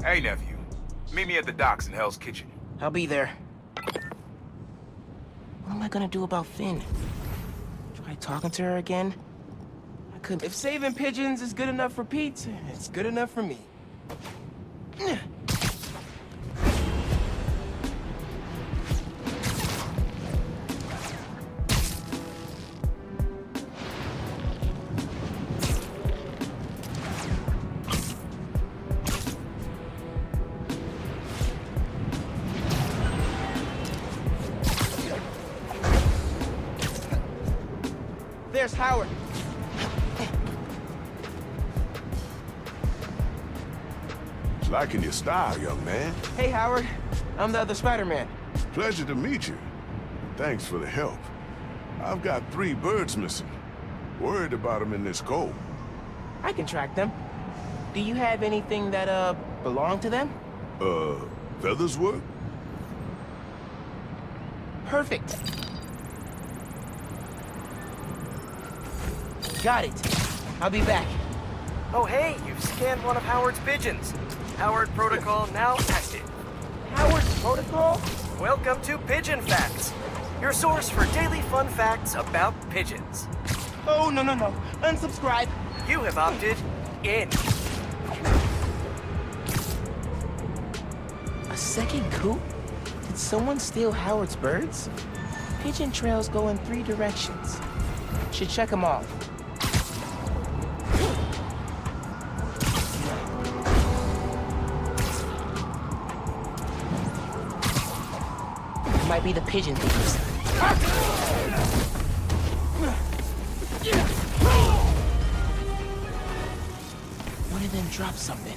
Hey, nephew. Meet me at the docks in Hell's Kitchen. I'll be there. What am I gonna do about Finn? Try talking to her again? I couldn't. If saving pigeons is good enough for Pete, it's good enough for me. There's Howard. Liking your style, young man. Hey, Howard. I'm the other Spider-Man. Pleasure to meet you. Thanks for the help. I've got 3 birds missing. Worried about them in this cold. I can track them. Do you have anything that, belong to them? Feathers work? Perfect. Got it. I'll be back. Oh hey, you've scanned one of Howard's pigeons. Howard Protocol now active. Howard's Protocol? Welcome to Pigeon Facts, your source for daily fun facts about pigeons. Oh, no. Unsubscribe. You have opted in. A second coop? Did someone steal Howard's birds? Pigeon trails go in 3 directions. Should check them all. Might be the pigeon thieves. One of them dropped something.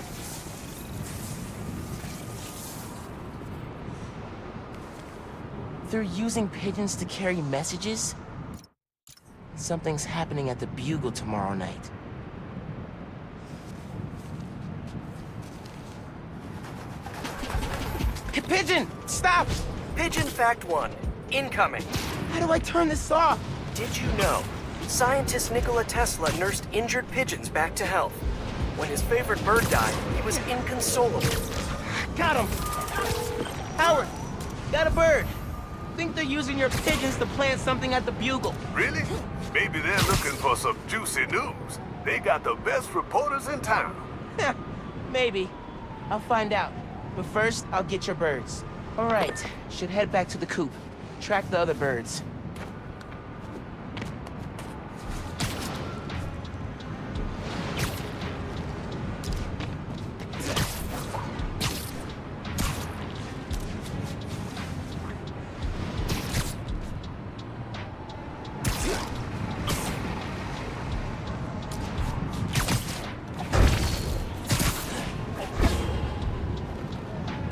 They're using pigeons to carry messages? Something's happening at the Bugle tomorrow night. Hey, Pigeon! Stop! Pigeon Fact 1, incoming. How do I turn this off? Did you know? Scientist Nikola Tesla nursed injured pigeons back to health. When his favorite bird died, he was inconsolable. Got him! Howard, got a bird. Think they're using your pigeons to plant something at the Bugle. Really? Maybe they're looking for some juicy news. They got the best reporters in town. Maybe. I'll find out. But first, I'll get your birds. All right, should head back to the coop. Track the other birds.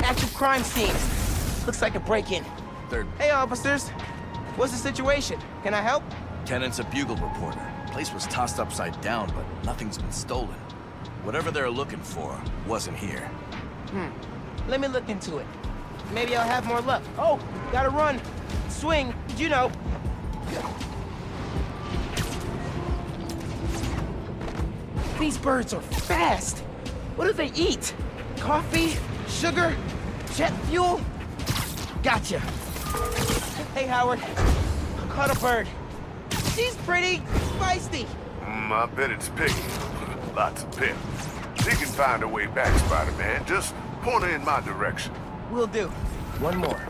Active crime scene. Looks like a break-in. Hey, officers. What's the situation? Can I help? Tenant's a Bugle reporter. Place was tossed upside down, but nothing's been stolen. Whatever they're looking for wasn't here. Let me look into it. Maybe I'll have more luck. Oh, gotta run. Swing, you know. These birds are fast. What do they eat? Coffee? Sugar? Jet fuel? Gotcha. Hey, Howard. Caught a bird. She's pretty feisty. I bet it's Piggy. Lots of pep. She can find her way back, Spider-Man. Just point her in my direction. Will do. One more.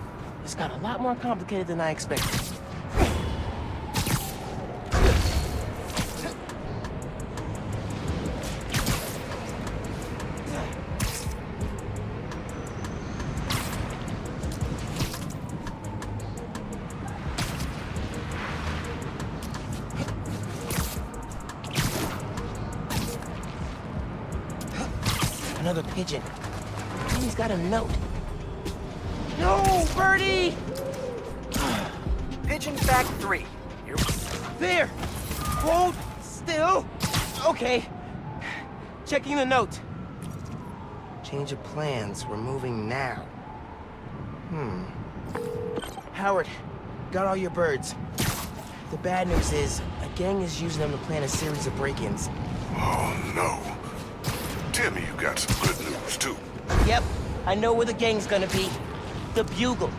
This got a lot more complicated than I expected. Another pigeon. And he's got a note. No, Birdie! Pigeon Fact 3, There! Hold still! Okay. Checking the note. Change of plans. We're moving now. Howard, got all your birds. The bad news is, a gang is using them to plan a series of break-ins. Oh, no. Tell me you got some good news, too. Yep, I know where the gang's gonna be. The Bugle.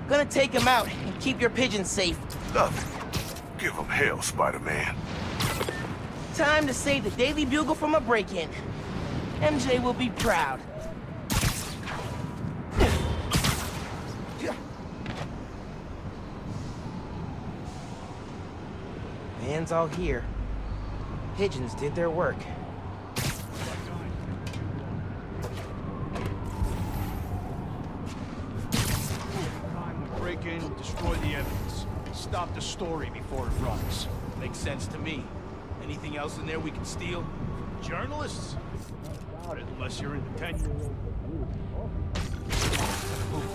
Gonna take him out and keep your pigeons safe. Nothing. Give him hell, Spider-Man. Time to save the Daily Bugle from a break-in. MJ will be proud. Man's all here. Pigeons did their work. Time to break in, destroy the evidence. Stop the story before it runs. Makes sense to me. Anything else in there we can steal? Journalists? Doubt it, unless you're in the 10-year-old.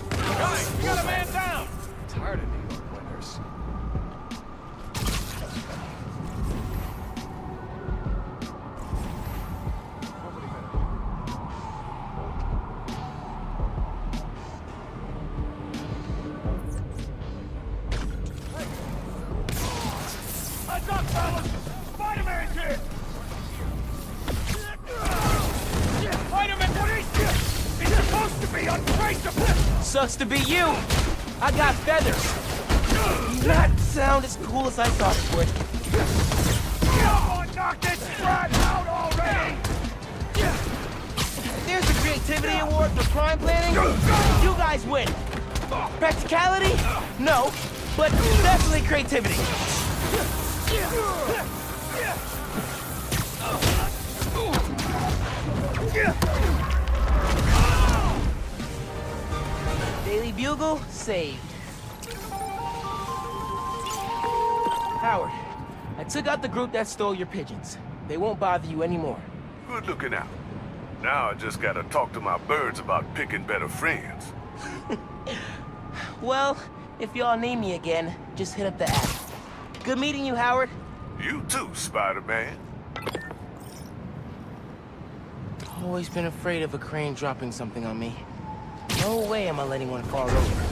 Guys, we got a man down! Tired of New York winters. Heads up, fellas! Spider-Man's here! Spider-Man, what is this? He's supposed to be untraceable! Sucks to be you! I got feathers! Not sound as cool as I thought it would. Come on, knock this rat out already! There's a creativity award for crime planning. You guys win. Practicality? No, but definitely creativity. Daily Bugle saved. Howard, I took out the group that stole your pigeons. They won't bother you anymore. Good looking out. Now I just gotta talk to my birds about picking better friends. Well, if y'all need me again, just hit up the app. Good meeting you, Howard. You too, Spider-Man. Always been afraid of a crane dropping something on me. No way am I letting one fall over.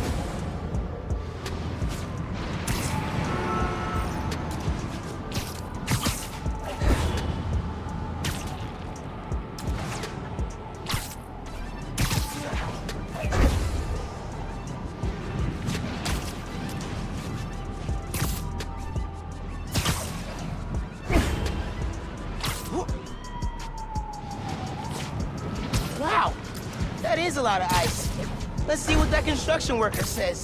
Wow, that is a lot of ice. Let's see what that construction worker says.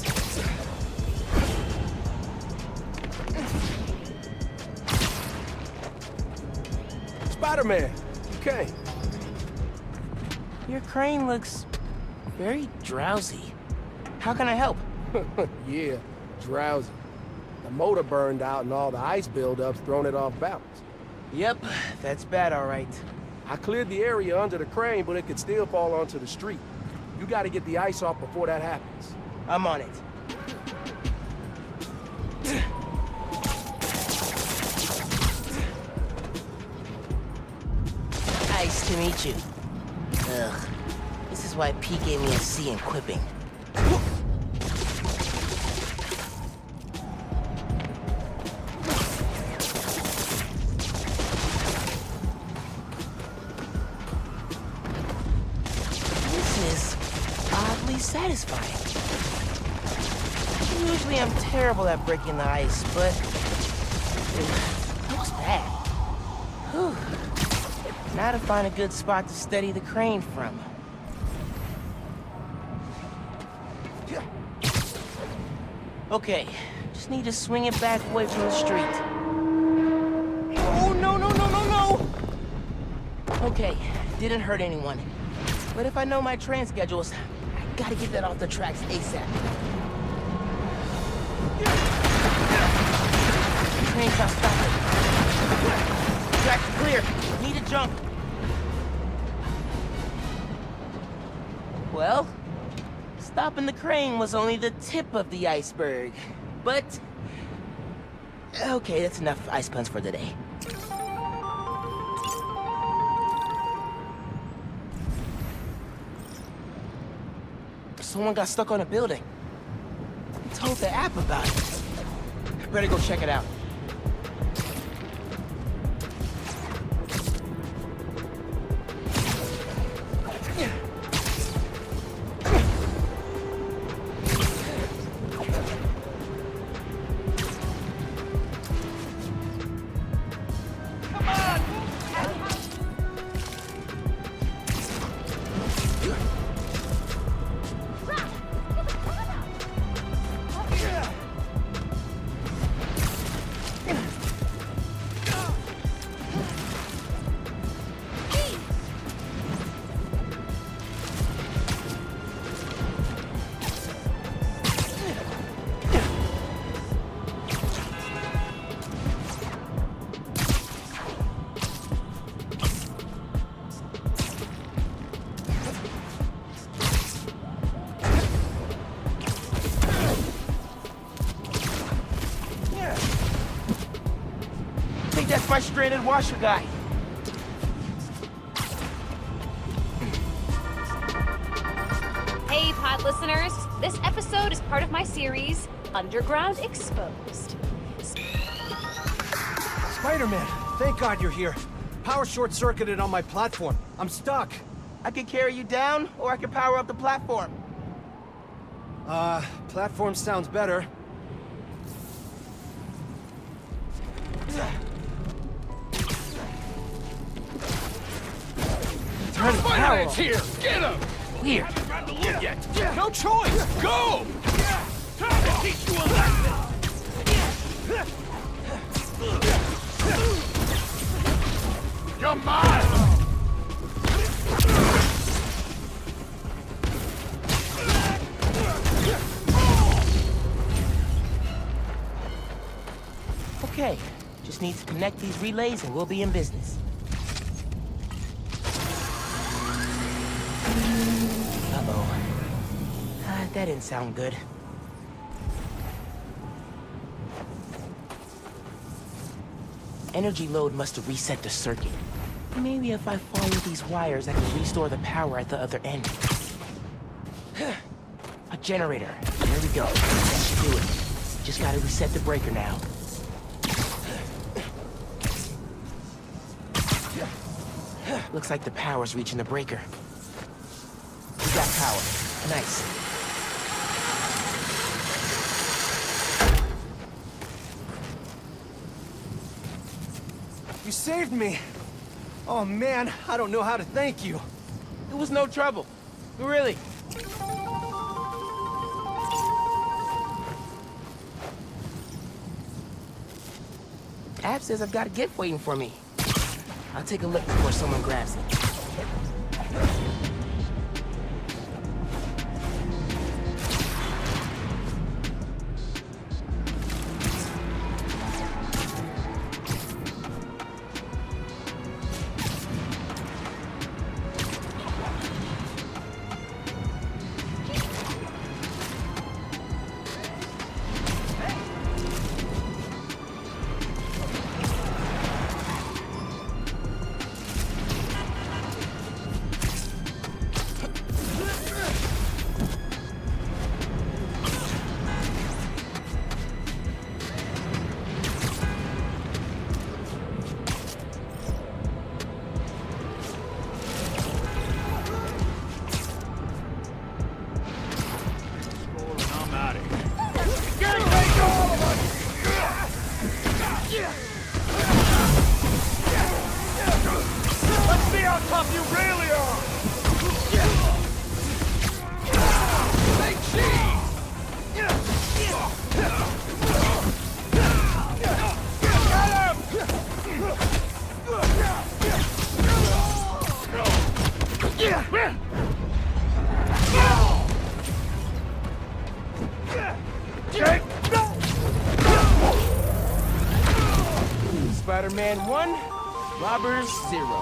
Spider-Man, you came. Your crane looks very drowsy. How can I help? Yeah, drowsy. The motor burned out and all the ice buildups thrown it off balance. Yep, that's bad, all right. I cleared the area under the crane, but it could still fall onto the street. You gotta get the ice off before that happens. I'm on it. Nice to meet you. Ugh. This is why Pete gave me a C in quipping. Satisfying. Usually I'm terrible at breaking the ice, but it looks bad. Whew. Now to find a good spot to steady the crane from. Okay, just need to swing it back away from the street. Oh, no, no, no, no, no! Okay, didn't hurt anyone. But if I know my train schedules, gotta get that off the tracks ASAP. Train's not stopping. Track's clear. Need to jump. Well, stopping the crane was only the tip of the iceberg. But... okay, that's enough ice puns for today. Someone got stuck on a building. I told the app about it. I better go check it out. frustrated washer guy. Hey, pod listeners. This episode is part of my series, Underground Exposed. Spider-Man, thank God you're here. Power short-circuited on my platform. I'm stuck. I could carry you down, or I could power up the platform. Platform sounds better. Turn the power off. here! Get him! Weird. Time to look at. No choice! Go! Time to teach you a lesson! You're mine! Okay, just need to connect these relays and we'll be in business. Uh-oh. That didn't sound good. Energy load must have reset the circuit. Maybe if I follow these wires, I can restore the power at the other end. A generator. There we go. That should do it. Just gotta reset the breaker now. Looks like the power's reaching the breaker. We got power. Nice. You saved me. Oh man, I don't know how to thank you. It was no trouble. Really. Ab says I've got a gift waiting for me. I'll take a look before someone grabs it. I'm out of here. Let's see how tough you really are! Take Spider-Man 1, Robbers 0.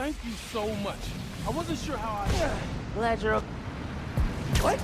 Thank you so much. I wasn't sure how I... Glad you're okay. What?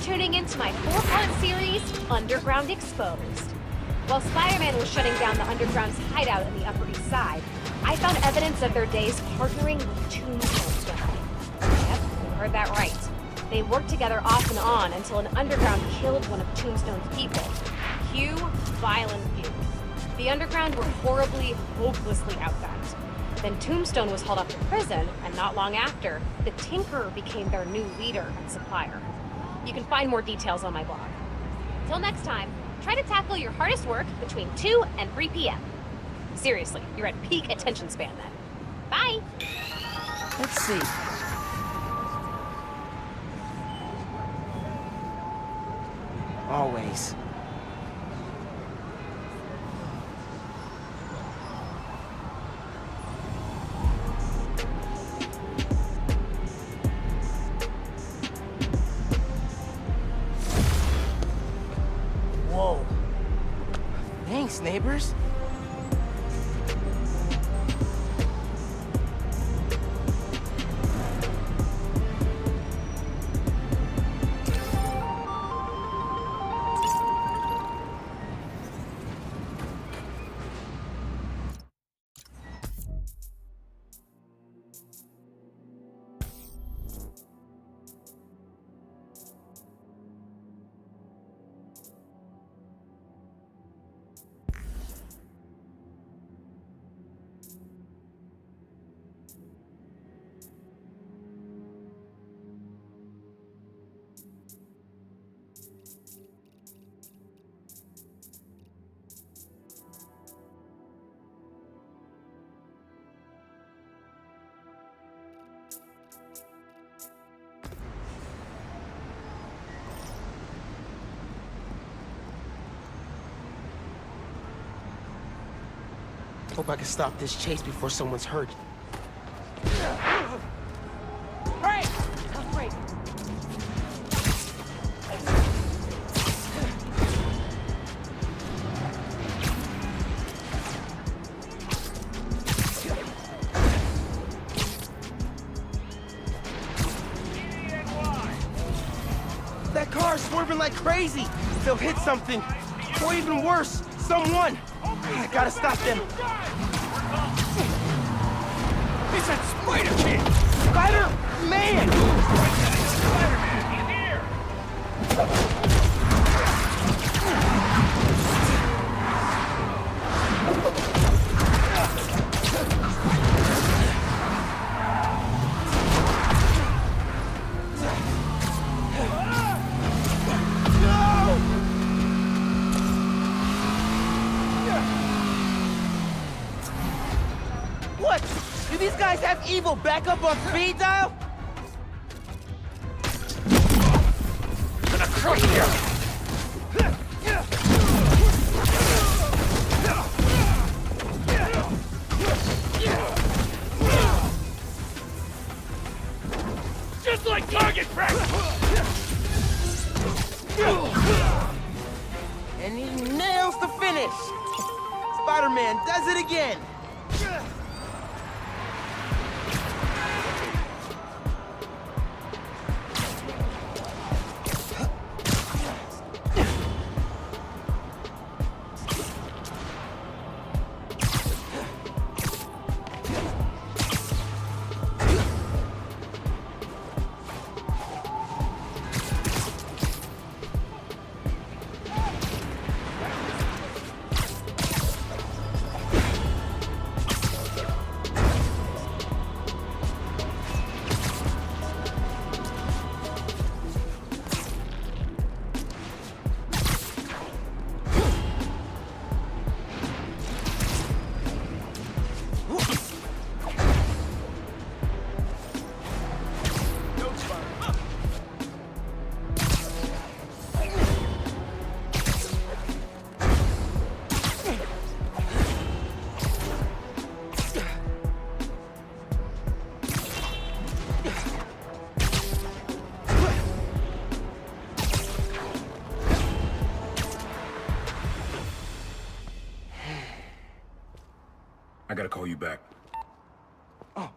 Tuning into my 4-part series, Underground Exposed. While Spider-Man was shutting down the Underground's hideout in the Upper East Side, I found evidence of their days partnering with Tombstone's gang. Yep, you heard that right. They worked together off and on until an Underground killed one of Tombstone's people. Cue violent feud. The Underground were horribly, hopelessly outgunned. Then Tombstone was hauled off to prison, and not long after, the Tinkerer became their new leader and supplier. You can find more details on my blog. Till next time, try to tackle your hardest work between 2 and 3 p.m. Seriously, you're at peak attention span then. Bye! Let's see. Always. Whoa. Thanks, neighbors. Hope I can stop this chase before someone's hurt. Hey! Tough break. That car's swerving like crazy. They'll hit something. Or even worse, someone. I gotta stop them. It's that Spider-Kid! Spider-Man! Spider-Man, in here! What? Do these guys have evil backup on speed dial? Gonna crush you! Just like target practice! And he nails the finish! Spider-Man does it again! I gotta call you back. Oh.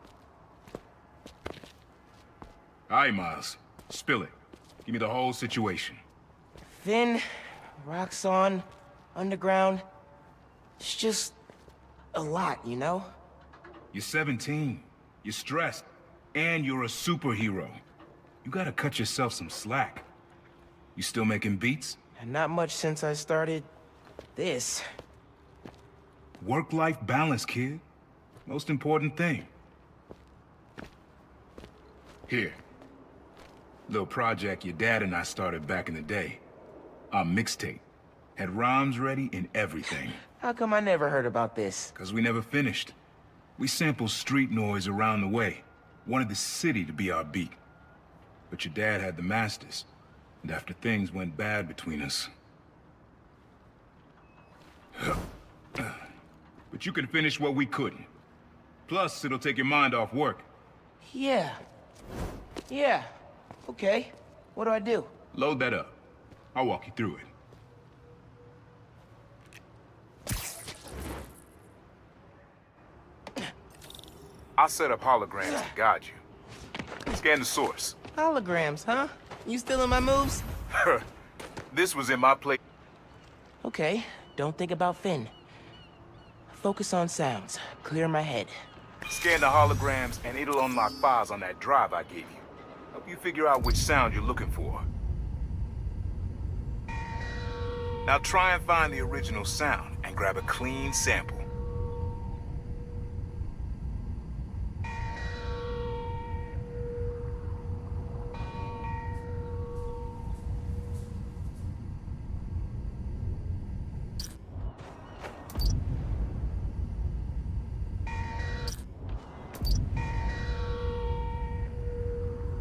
All right, Miles. Spill it. Give me the whole situation. Finn, Roxxon, Underground. It's just a lot, you know? You're 17. You're stressed. And you're a superhero. You gotta cut yourself some slack. You still making beats? And not much since I started this. Work-life balance, kid. Most important thing. Here. Little project your dad and I started back in the day. Our mixtape. Had rhymes ready and everything. How come I never heard about this? 'Cause we never finished. We sampled street noise around the way. Wanted the city to be our beat. But your dad had the masters. And after things went bad between us... But you can finish what we couldn't. Plus, it'll take your mind off work. Yeah. Yeah. Okay. What do I do? Load that up. I'll walk you through it. I'll set up holograms to guide you. Scan the source. Holograms, huh? You stealing my moves? This was in my play. Okay. Don't think about Finn. Focus on sounds. Clear my head. Scan the holograms and it'll unlock files on that drive I gave you. Help you figure out which sound you're looking for. Now try and find the original sound and grab a clean sample.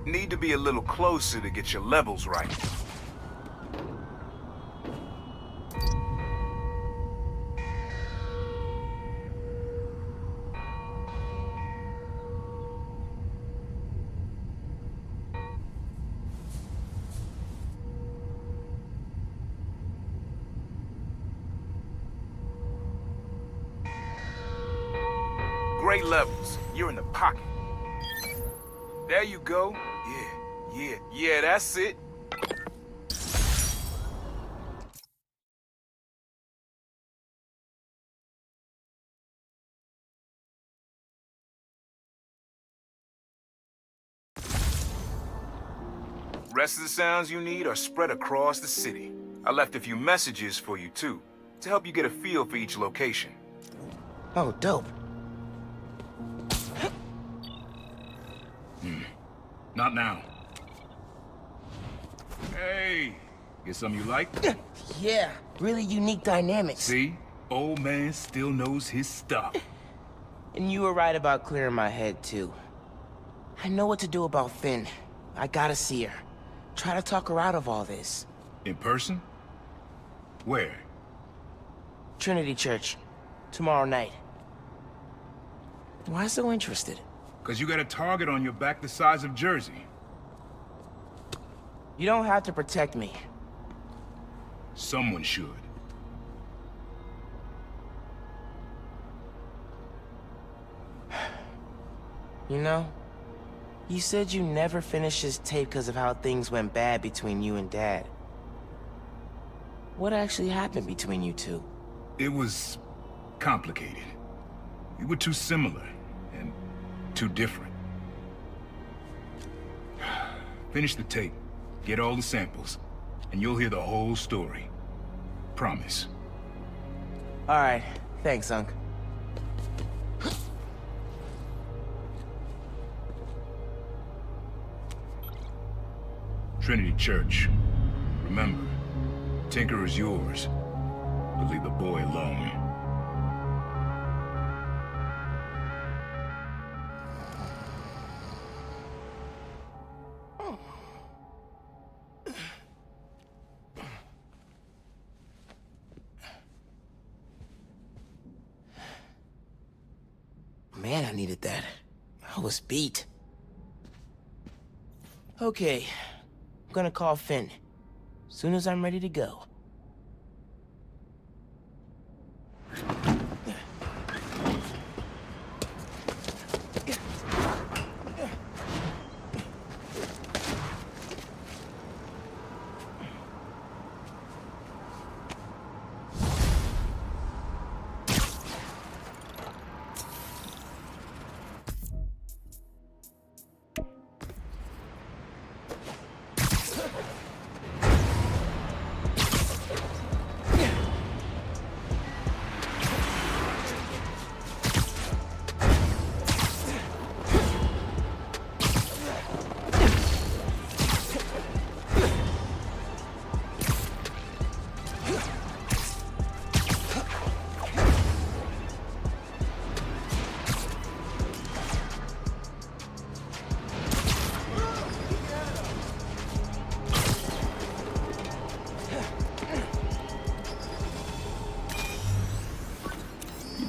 Need to be a little closer to get your levels right. Great levels. You're in the pocket. There you go. Yeah, that's it. Rest of the sounds you need are spread across the city. I left a few messages for you too, to help you get a feel for each location. Oh, dope. Not now. Hey, get something you like? Yeah, really unique dynamics. See? Old man still knows his stuff. And you were right about clearing my head, too. I know what to do about Finn. I gotta see her. Try to talk her out of all this. In person? Where? Trinity Church. Tomorrow night. Why so interested? 'Cause you got a target on your back the size of Jersey. You don't have to protect me. Someone should. You know, you said you never finished this tape because of how things went bad between you and Dad. What actually happened between you two? It was complicated. We were too similar and too different. Finish the tape, get all the samples, and you'll hear the whole story. Promise. All right, thanks, Unc. Trinity Church. Remember, Tinker is yours, but leave the boy alone. Man, I needed that. I was beat. Okay, I'm gonna call Finn. Soon as I'm ready to go.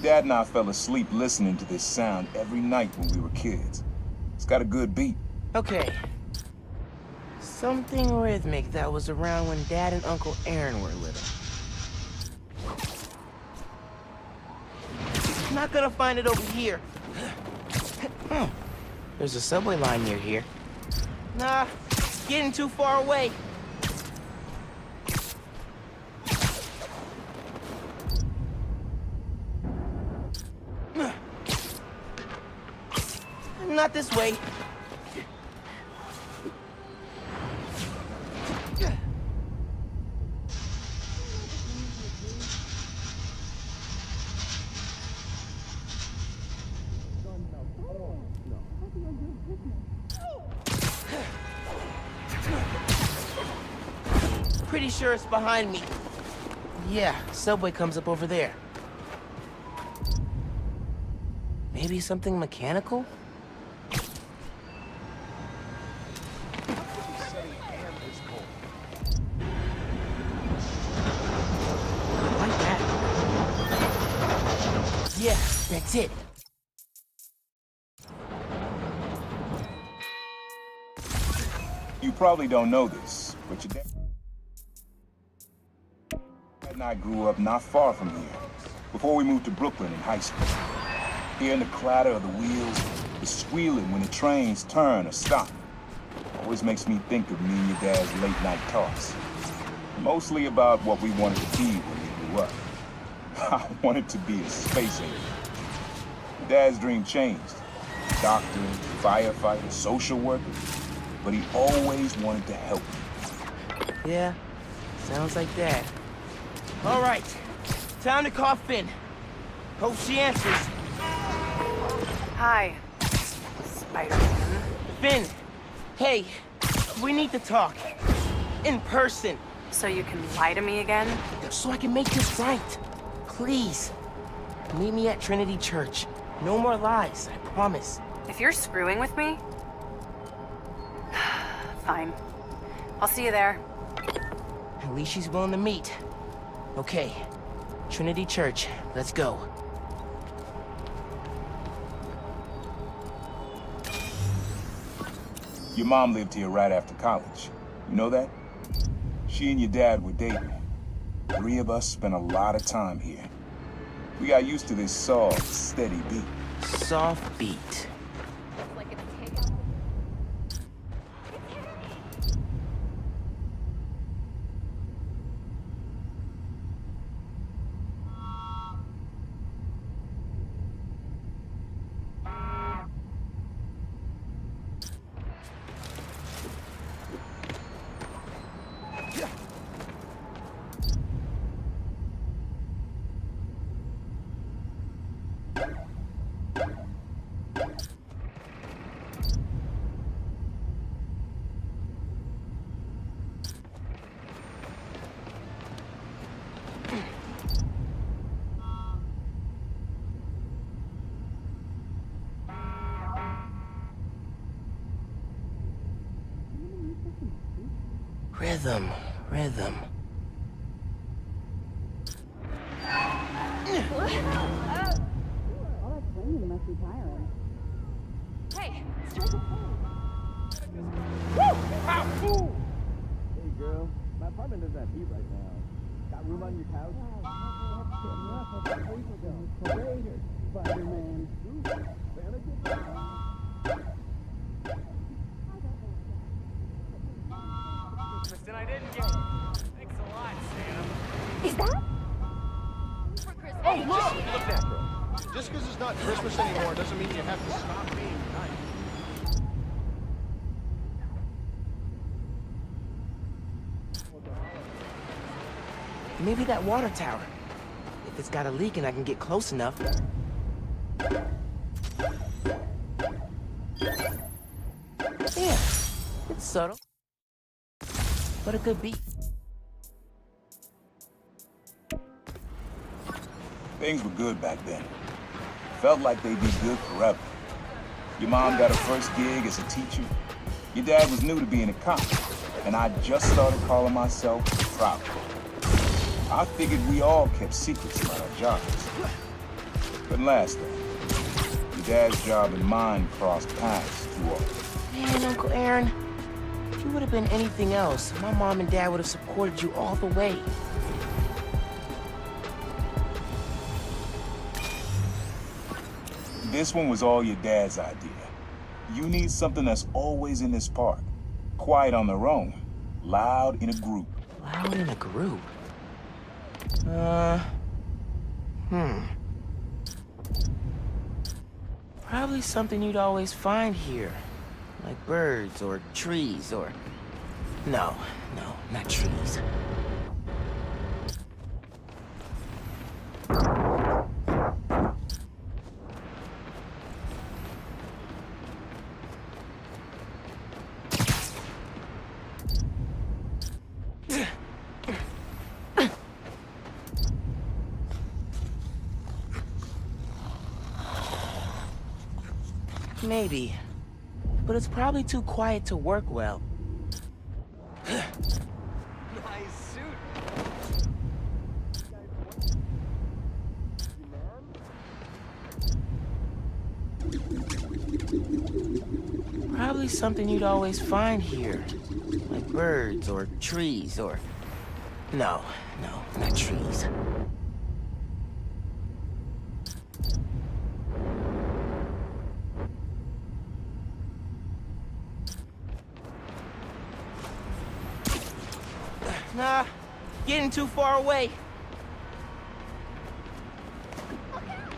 Dad and I fell asleep listening to this sound every night when we were kids. It's got a good beat. Okay. Something rhythmic that was around when Dad and Uncle Aaron were little. Not gonna find it over here. There's a subway line near here. Nah, it's getting too far away. Not this way. Pretty sure it's behind me. Yeah, subway comes up over there. Maybe something mechanical? Like that. Yeah, that's it. You probably don't know this, but your dad and I grew up not far from here, before we moved to Brooklyn in high school. Hearing the clatter of the wheels, the squealing when the trains turn or stop, always makes me think of me and your dad's late night talks. Mostly about what we wanted to be when we grew up. I wanted to be a space alien. Dad's dream changed. Doctor, firefighter, social worker. But he always wanted to help me. Yeah, sounds like that. All right, time to call Finn. Hope she answers. Hi, Spider-Man. Finn, hey, we need to talk. In person. So you can lie to me again? So I can make this right. Please. Meet me at Trinity Church. No more lies, I promise. If you're screwing with me... Fine. I'll see you there. At least she's willing to meet. Okay. Trinity Church, let's go. Your mom lived here right after college. You know that? She and your dad were dating. 3 of us spent a lot of time here. We got used to this soft, steady beat. Soft beat. Rhythm, rhythm. Hey, Hey girl, my apartment doesn't have heat right now. Got room on your couch? Spider-Man. Kristen, I didn't get... Thanks a lot, Sam. is that? Oh, look! Look at that, bro. Just because it's not Christmas anymore doesn't mean you have to stop being nice. Maybe that water tower. If it's got a leak and I can get close enough. Yeah, it's subtle. But a good beat. Things were good back then. Felt like they'd be good forever. Your mom got her first gig as a teacher. Your dad was new to being a cop, and I just started calling myself proud. I figured we all kept secrets about our jobs. Couldn't last though. Your dad's job and mine crossed paths too often. Man, Uncle Aaron, if you would have been anything else, my mom and dad would have supported you all the way. This one was all your dad's idea. You need something that's always in this park. Quiet on their own. Loud in a group. Loud in a group? Probably something you'd always find here. Like birds or trees or... No, not trees. Maybe. But it's probably too quiet to work well. Nice suit. Probably something you'd always find here. Like birds or trees or... No, not trees. Nah, getting too far away.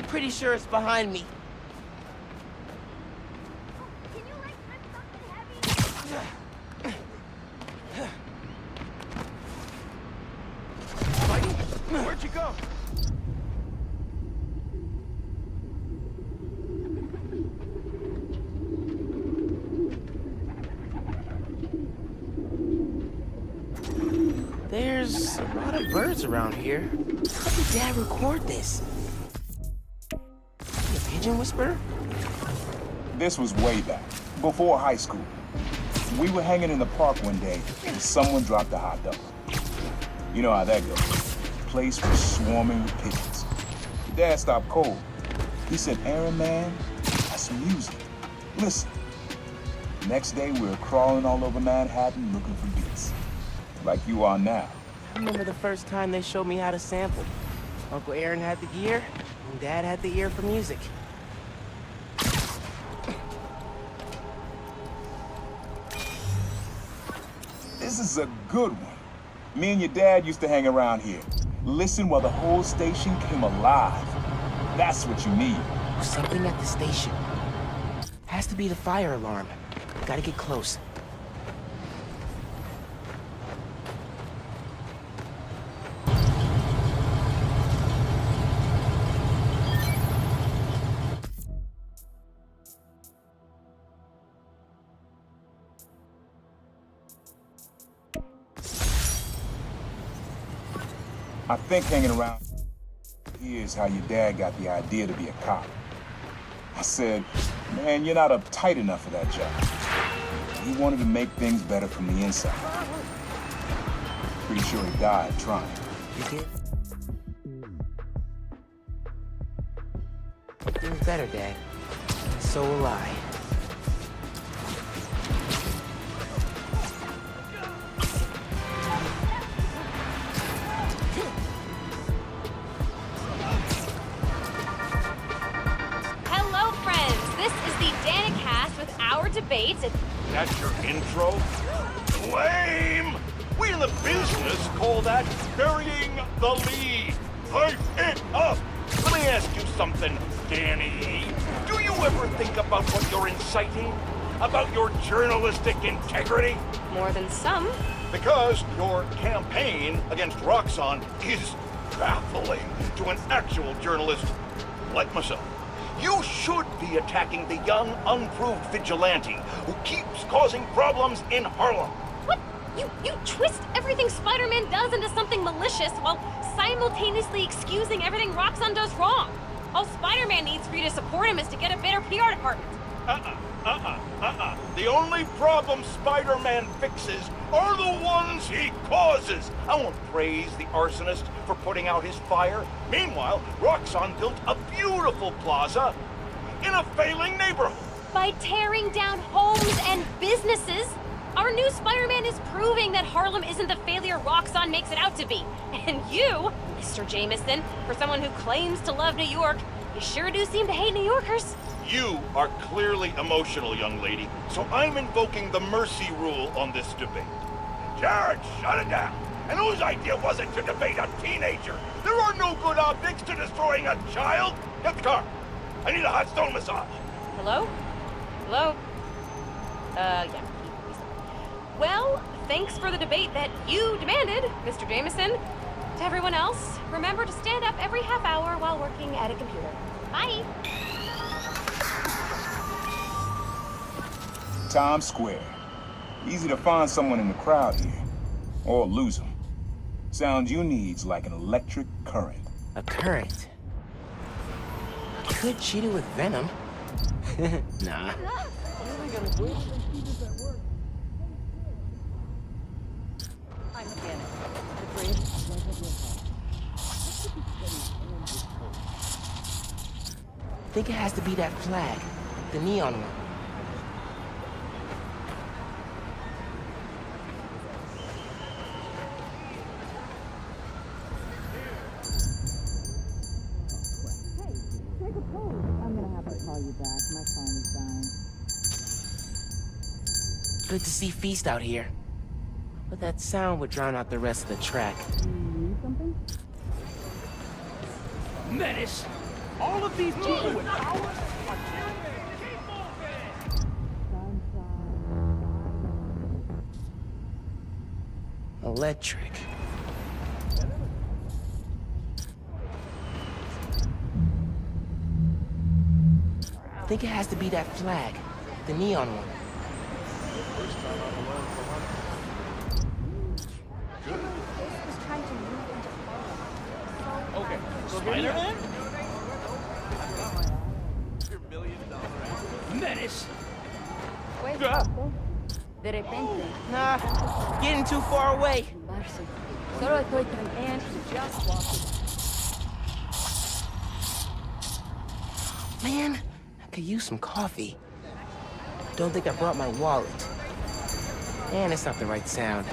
Pretty sure it's behind me. Where'd you go? There's a lot of birds around here. How did Dad record this? A pigeon whisperer? This was way back, before high school. We were hanging in the park one day, and someone dropped a hot dog. You know how that goes. The place was swarming with pigeons. Your dad stopped cold. He said, "Aaron, man, that's music. Listen." Next day, we were crawling all over Manhattan looking for beats. Like you are now. I remember the first time they showed me how to sample. Uncle Aaron had the gear, and Dad had the ear for music. This is a good one. Me and your dad used to hang around here. Listen while the whole station came alive. That's what you need. Something at the station. Has to be the fire alarm. Gotta get close. I think hanging around here is how your dad got the idea to be a cop. I said, "Man, you're not uptight enough for that job." He wanted to make things better from the inside. Pretty sure he died trying. You did? Things better, Dad. So will I. Debate. That's your intro? Lame! We in the business call that burying the lead. Pipe it up! Let me ask you something, Danny. Do you ever think about what you're inciting? About your journalistic integrity? More than some. Because your campaign against Roxxon is baffling to an actual journalist like myself. You should be attacking the young, unproved vigilante who keeps causing problems in Harlem. What? You twist everything Spider-Man does into something malicious while simultaneously excusing everything Roxxon does wrong. All Spider-Man needs for you to support him is to get a better PR department. The only problem Spider-Man fixes are the ones he causes. I won't praise the arsonist for putting out his fire. Meanwhile, Roxxon built a beautiful plaza in a failing neighborhood. By tearing down homes and businesses, our new Spider-Man is proving that Harlem isn't the failure Roxxon makes it out to be. And you, Mr. Jameson, for someone who claims to love New York, you sure do seem to hate New Yorkers. You are clearly emotional, young lady, so I'm invoking the mercy rule on this debate. Jared, shut it down! And whose idea was it to debate a teenager? There are no good optics to destroying a child! Get the car! I need a hot stone massage! Hello? Hello? Yeah. Well, thanks for the debate that you demanded, Mr. Jameson. To everyone else, remember to stand up every half hour while working at a computer. Bye! Times Square. Easy to find someone in the crowd here. Or lose them. Sounds you need's like an electric current. A current? Could cheat it with venom. Nah. Think it has to be that flag, the neon one. I'm gonna have to call you back. My phone is dying. Good to see Feast out here. But that sound would drown out the rest of the track. You need something? Menace! All of these people with power are Electric. Think it has to be that flag, the neon one. Okay, Spider-Man? Menace! De repente. Nah, getting too far away. Solo estoy and just walking. Man, I could use some coffee. Don't think I brought my wallet. And it's not the right sound.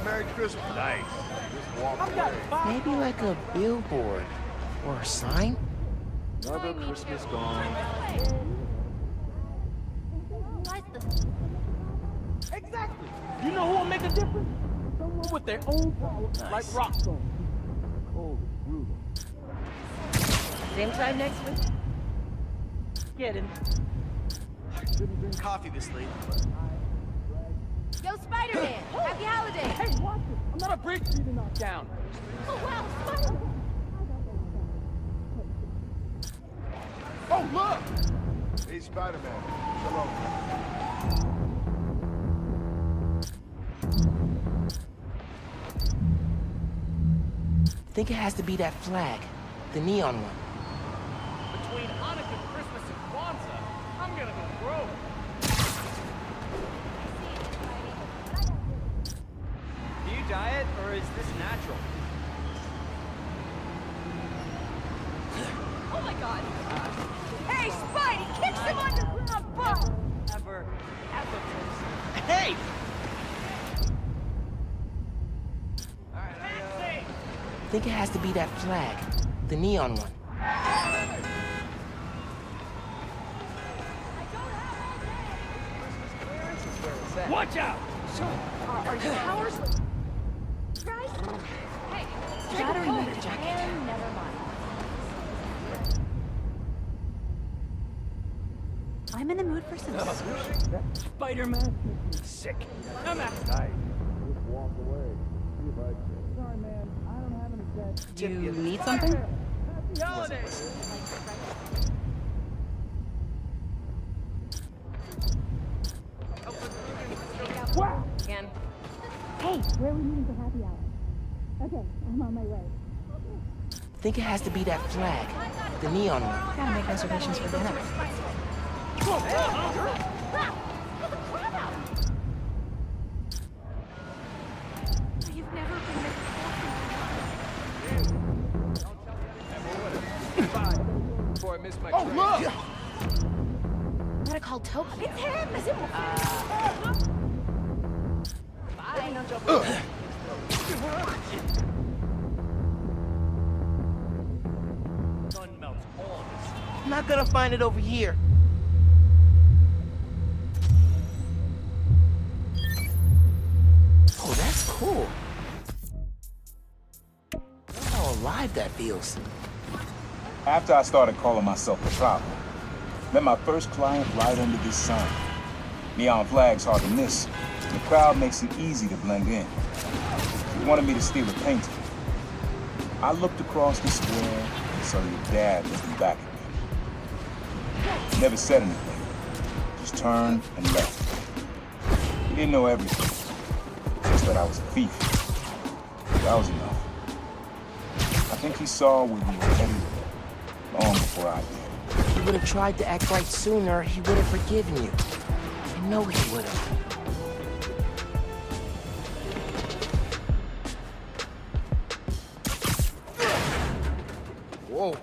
Merry Christmas. Nice. Just walk away. Maybe like a billboard or a sign? Another Christmas gone. Exactly! You know who will make a difference? Someone with their own problems, like Roxxon. Cold, brutal. Same time next week? Get him. I shouldn't drink coffee this late, but... Yo, Spider-Man! Happy holiday! Hey, watch it! I'm not a bridge to knock down. Oh, wow, Spider-Man! Oh, look! Hey, Spider-Man. Shalom. Think it has to be that flag, the neon one. Between Hanukkah, Christmas, and Kwanzaa, I'm gonna go broke. Do you diet, or is this natural? Oh my god! Hey, Spidey! Kick some underground ball! Ever. Hey! Think it has to be that flag, the neon one. Watch out! Are your powers... Guys? Hey, battery meter jacket. Never mind. I'm in the mood for some sushi. Spider-Man? Sick. I'm out. Nice. Just walk away. See if I can. Sorry, man. I don't have any set. Do you need something? Happy holidays! Again. Hey, Hey, where are we meeting for happy hour? Okay, I'm on my way. Think it has to be that flag. The neon one. Gotta make reservations for dinner. You've never been Before I miss my Oh, train. look! Gotta call Tokyo. It's him! Is it? I'm not gonna find it over here. Oh, that's cool. Look how alive that feels. After I started calling myself the problem, met my first client right under this sign. Neon flags hard to miss, and the crowd makes it easy to blend in. He wanted me to steal a painting. I looked across the square and saw your dad looking back at me. He never said anything, just turned and left. He didn't know everything, just that I was a thief. That was enough. I think he saw where we were headed long before I did. If you would have tried to act right sooner, he would have forgiven you. I know he would have. Whoa.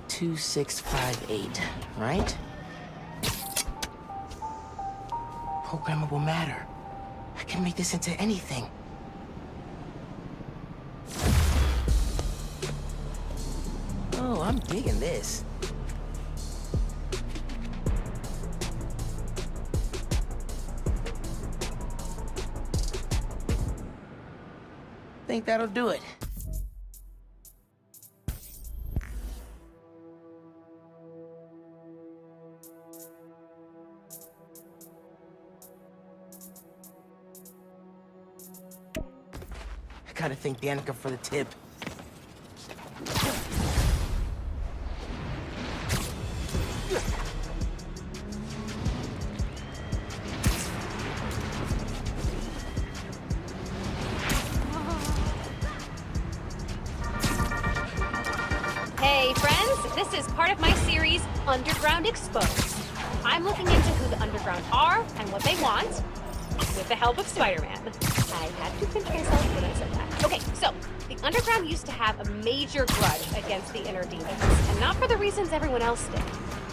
2658, right? Programmable matter. I can make this into anything. Oh, I'm digging this. Think that'll do it. I gotta thank Danica for the tip. Hey, friends, this is part of my series, Underground Exposed. I'm looking into who the Underground are and what they want, with the help of Spider-Man. I had to pinch myself when I said that. Okay, so, the Underground used to have a major grudge against the Inner Demons, and not for the reasons everyone else did.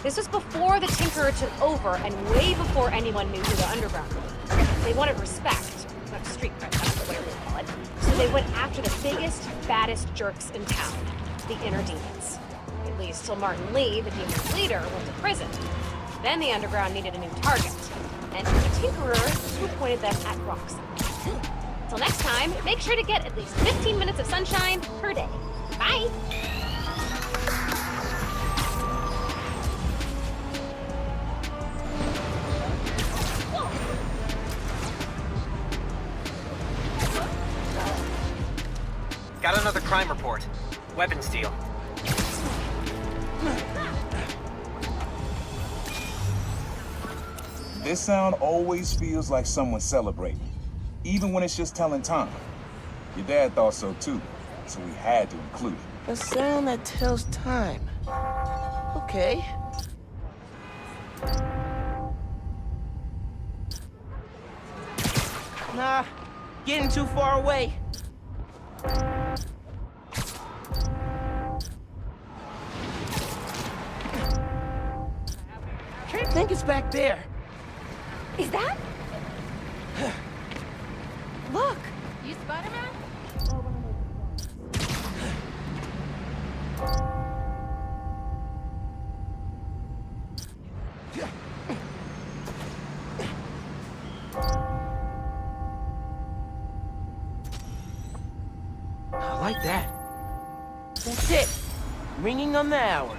This was before the Tinkerer took over, and way before anyone knew who the Underground were. They wanted respect, not street cred, that's whatever they call it. So they went after the biggest, baddest jerks in town, the Inner Demons. At least till Martin Lee, the Demon's leader, went to prison. Then the Underground needed a new target, and the Tinkerer who pointed them at Roxxon. Till next time, make sure to get at least 15 minutes of sunshine per day. Bye! Got another crime report. Weapon steal. This sound always feels like someone celebrating, even when it's just telling time. Your dad thought so too, so we had to include it. A sound that tells time. Okay. Nah, getting too far away. I think it's back there. Is that? Look! You Spider-Man? I like that. That's it. Ringing on the hour.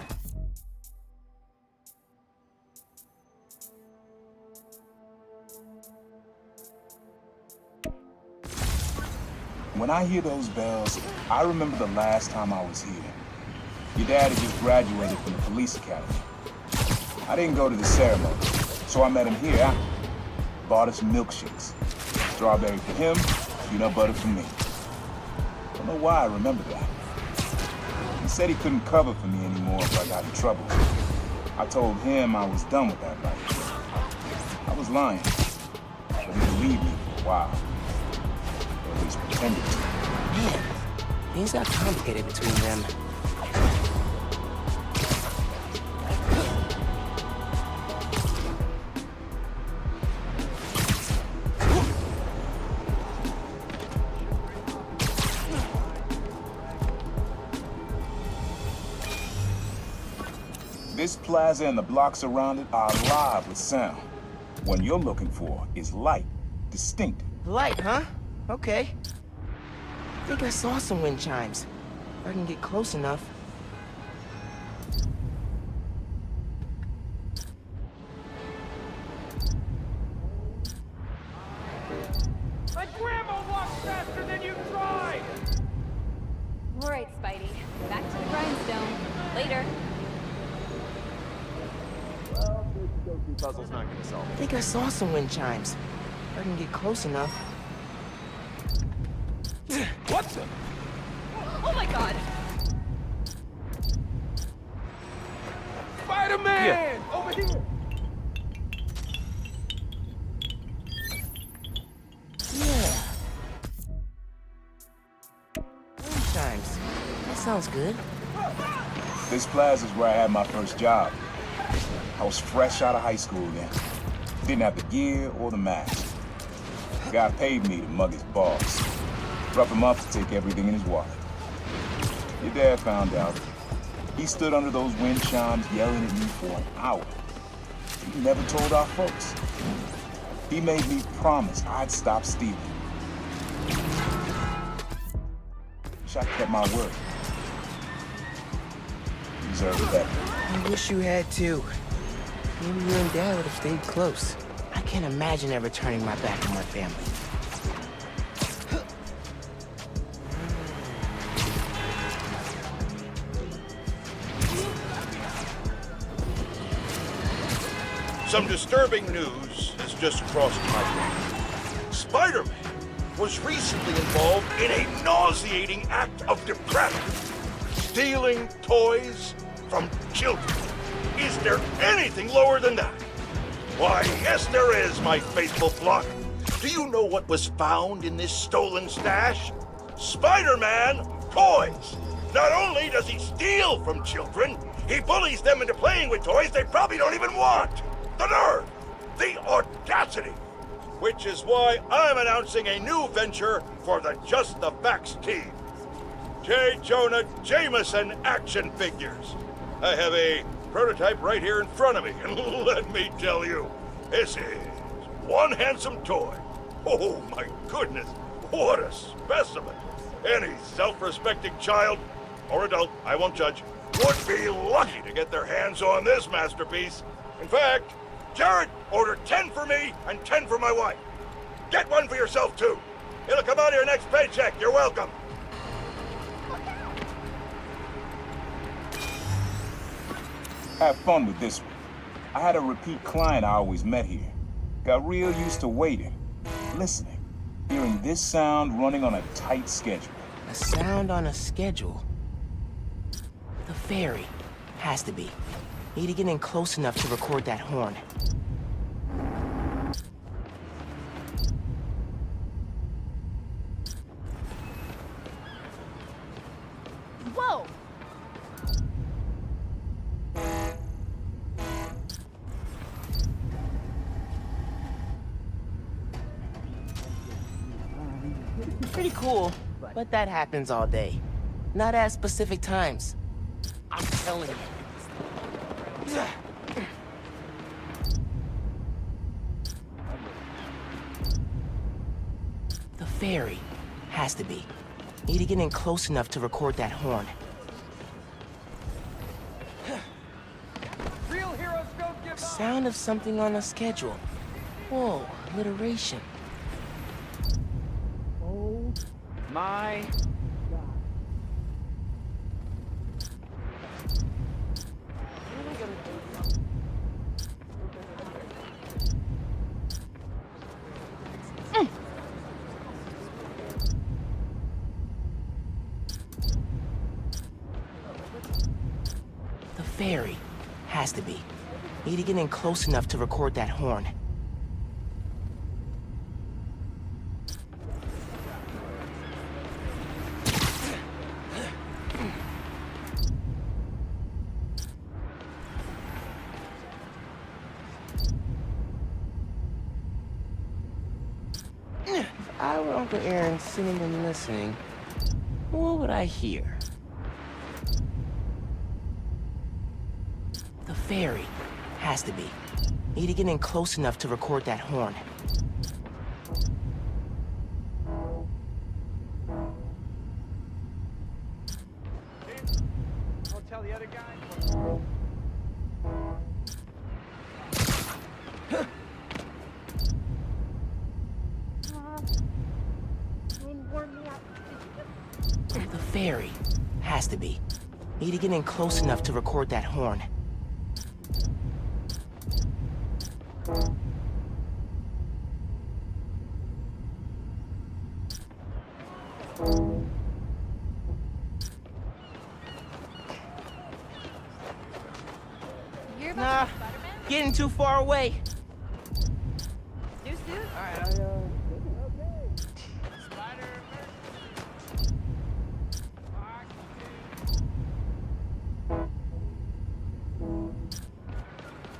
When I hear those bells, I remember the last time I was here. Your dad had just graduated from the police academy. I didn't go to the ceremony, so I met him here after. bought us milkshakes. Strawberry for him, peanut butter for me. Don't know why I remember that. He said he couldn't cover for me anymore if I got in trouble. I told him I was done with that life. I was lying, but he believed me for a while. Or at least pretended to. Man, things got complicated between them. This plaza and the blocks around it are alive with sound. What you're looking for is light, distinct. Light, huh? Okay. I think I saw some wind chimes. If I can get close enough. My grandma walks faster than you tried! All right, Spidey. Back to the grindstone. Later. Puzzle's not gonna solve I think I saw some wind chimes. If I can get close enough. What the? Oh my god! Spider-Man! Over here! Yeah. Wind chimes. That sounds good. This plaza's where I had my first job. I was fresh out of high school then. Didn't have the gear or the mask. The guy paid me to mug his boss. Rough him up to take everything in his wallet. Your dad found out. He stood under those wind chimes yelling at me for an hour. He never told our folks. He made me promise I'd stop stealing. Wish I kept my word. You deserve better. I wish you had too. Maybe you and Dad would have stayed close. I can't imagine ever turning my back on my family. Some disturbing news has just crossed my way. Spider-Man was recently involved in a nauseating act of depravity. Stealing toys from children. Is there anything lower than that? Why, yes there is, my faithful flock. Do you know what was found in this stolen stash? Spider-Man toys. Not only does he steal from children, he bullies them into playing with toys they probably don't even want. The nerve, the audacity. Which is why I'm announcing a new venture for the Just the Facts team. J. Jonah Jameson action figures. I have a prototype right here in front of me, and let me tell you, this is one handsome toy. Oh my goodness, what a specimen. Any self-respecting child, or adult, I won't judge, would be lucky to get their hands on this masterpiece. In fact, Jared, order 10 for me and 10 for my wife. Get one for yourself too. It'll come out of your next paycheck, you're welcome. Have fun with this one. I had a repeat client I always met here. Got real used to waiting, listening, hearing this sound running on a tight schedule. A sound on a schedule? The ferry. Has to be. Need to get in close enough to record that horn. Whoa! Pretty cool, but that happens all day. Not at specific times. I'm telling you. The ferry. Has to be. Need to get in close enough to record that horn. Real heroes don't give up! Sound of something on a schedule. Whoa, alliteration. Oh my ferry. Has to be. Need to get in close enough to record that horn. If I were Uncle Aaron sitting and listening, what would I hear? The ferry. Has to be. Need to get in close enough to record that horn. Don't tell the other guy. The ferry. Has to be. Need to get in close enough to record that horn. Nah, getting too far away. New suit? Alright,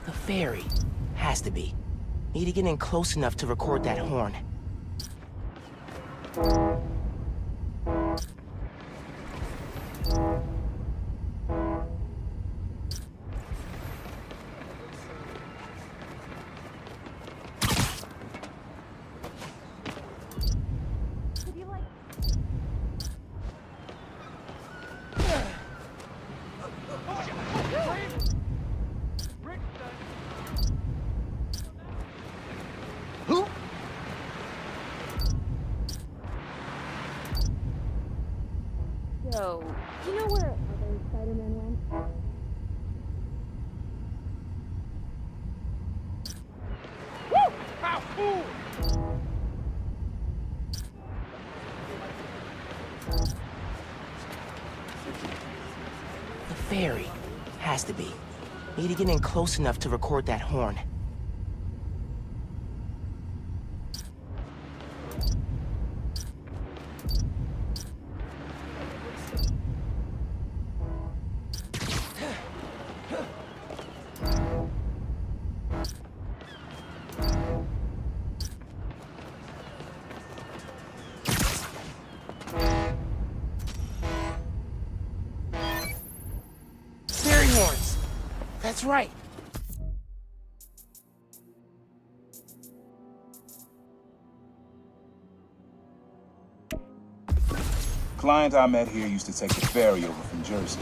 The ferry. Has to be. Need to get in close enough to record that horn. So, do you know where other Spider-Man went? Woo! How cool! The ferry. Has to be. Need to get in close enough to record that horn. Ferry horns. That's right. Client I met here used to take the ferry over from Jersey.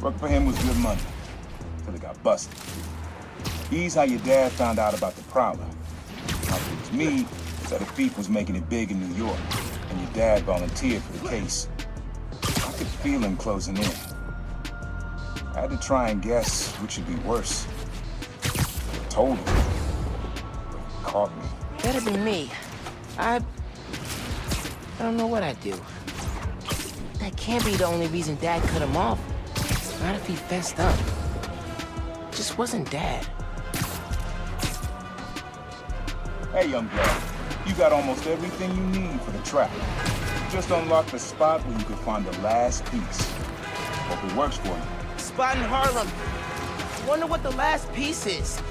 Work for him was good money, till he got busted. He's how your dad found out about the Prowler. How it was me, said a thief was making it big in New York, and your dad volunteered for the case. I could feel him closing in. I had to try and guess which should be worse. I told him, but he caught me. Better be me. I don't know what I'd do. That can't be the only reason Dad cut him off. Not if he fessed up. Just wasn't Dad. Hey, young blood, you got almost everything you need for the trap. Just unlock the spot where you can find the last piece. Hope it works for you. Spot in Harlem. Wonder what the last piece is.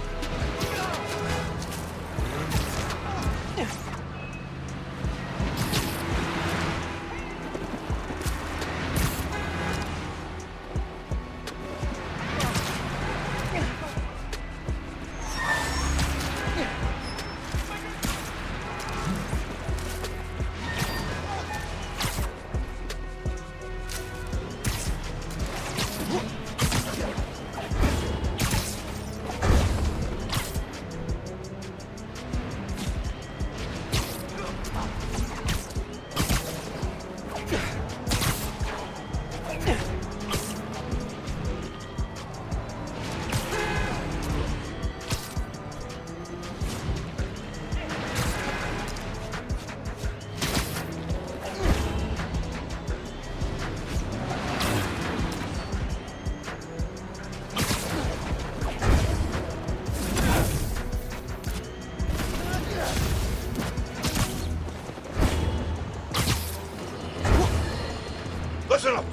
Listen up.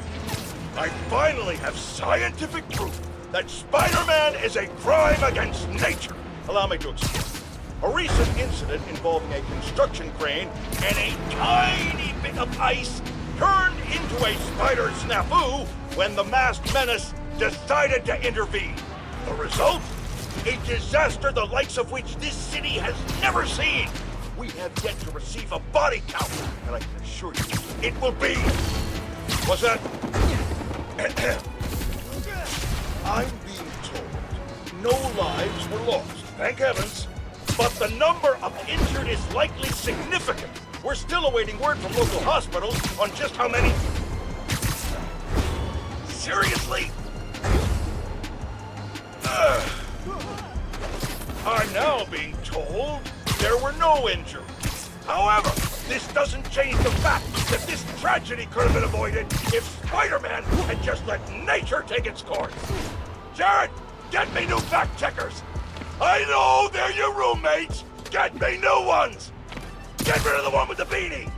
I finally have scientific proof that Spider-Man is a crime against nature. Allow me to explain. A recent incident involving a construction crane and a tiny bit of ice turned into a spider snafu when the masked menace decided to intervene. The result? A disaster the likes of which this city has never seen. We have yet to receive a body count, and I can assure you, it will be... What's that? I'm being told no lives were lost, thank heavens, but the number of injured is likely significant. We're still awaiting word from local hospitals on just how many... Seriously? I'm now being told there were no injured. However, this doesn't change the fact that this tragedy could have been avoided if Spider-Man had just let nature take its course. Jared, get me new fact checkers. I know they're your roommates. Get me new ones. Get rid of the one with the beanie.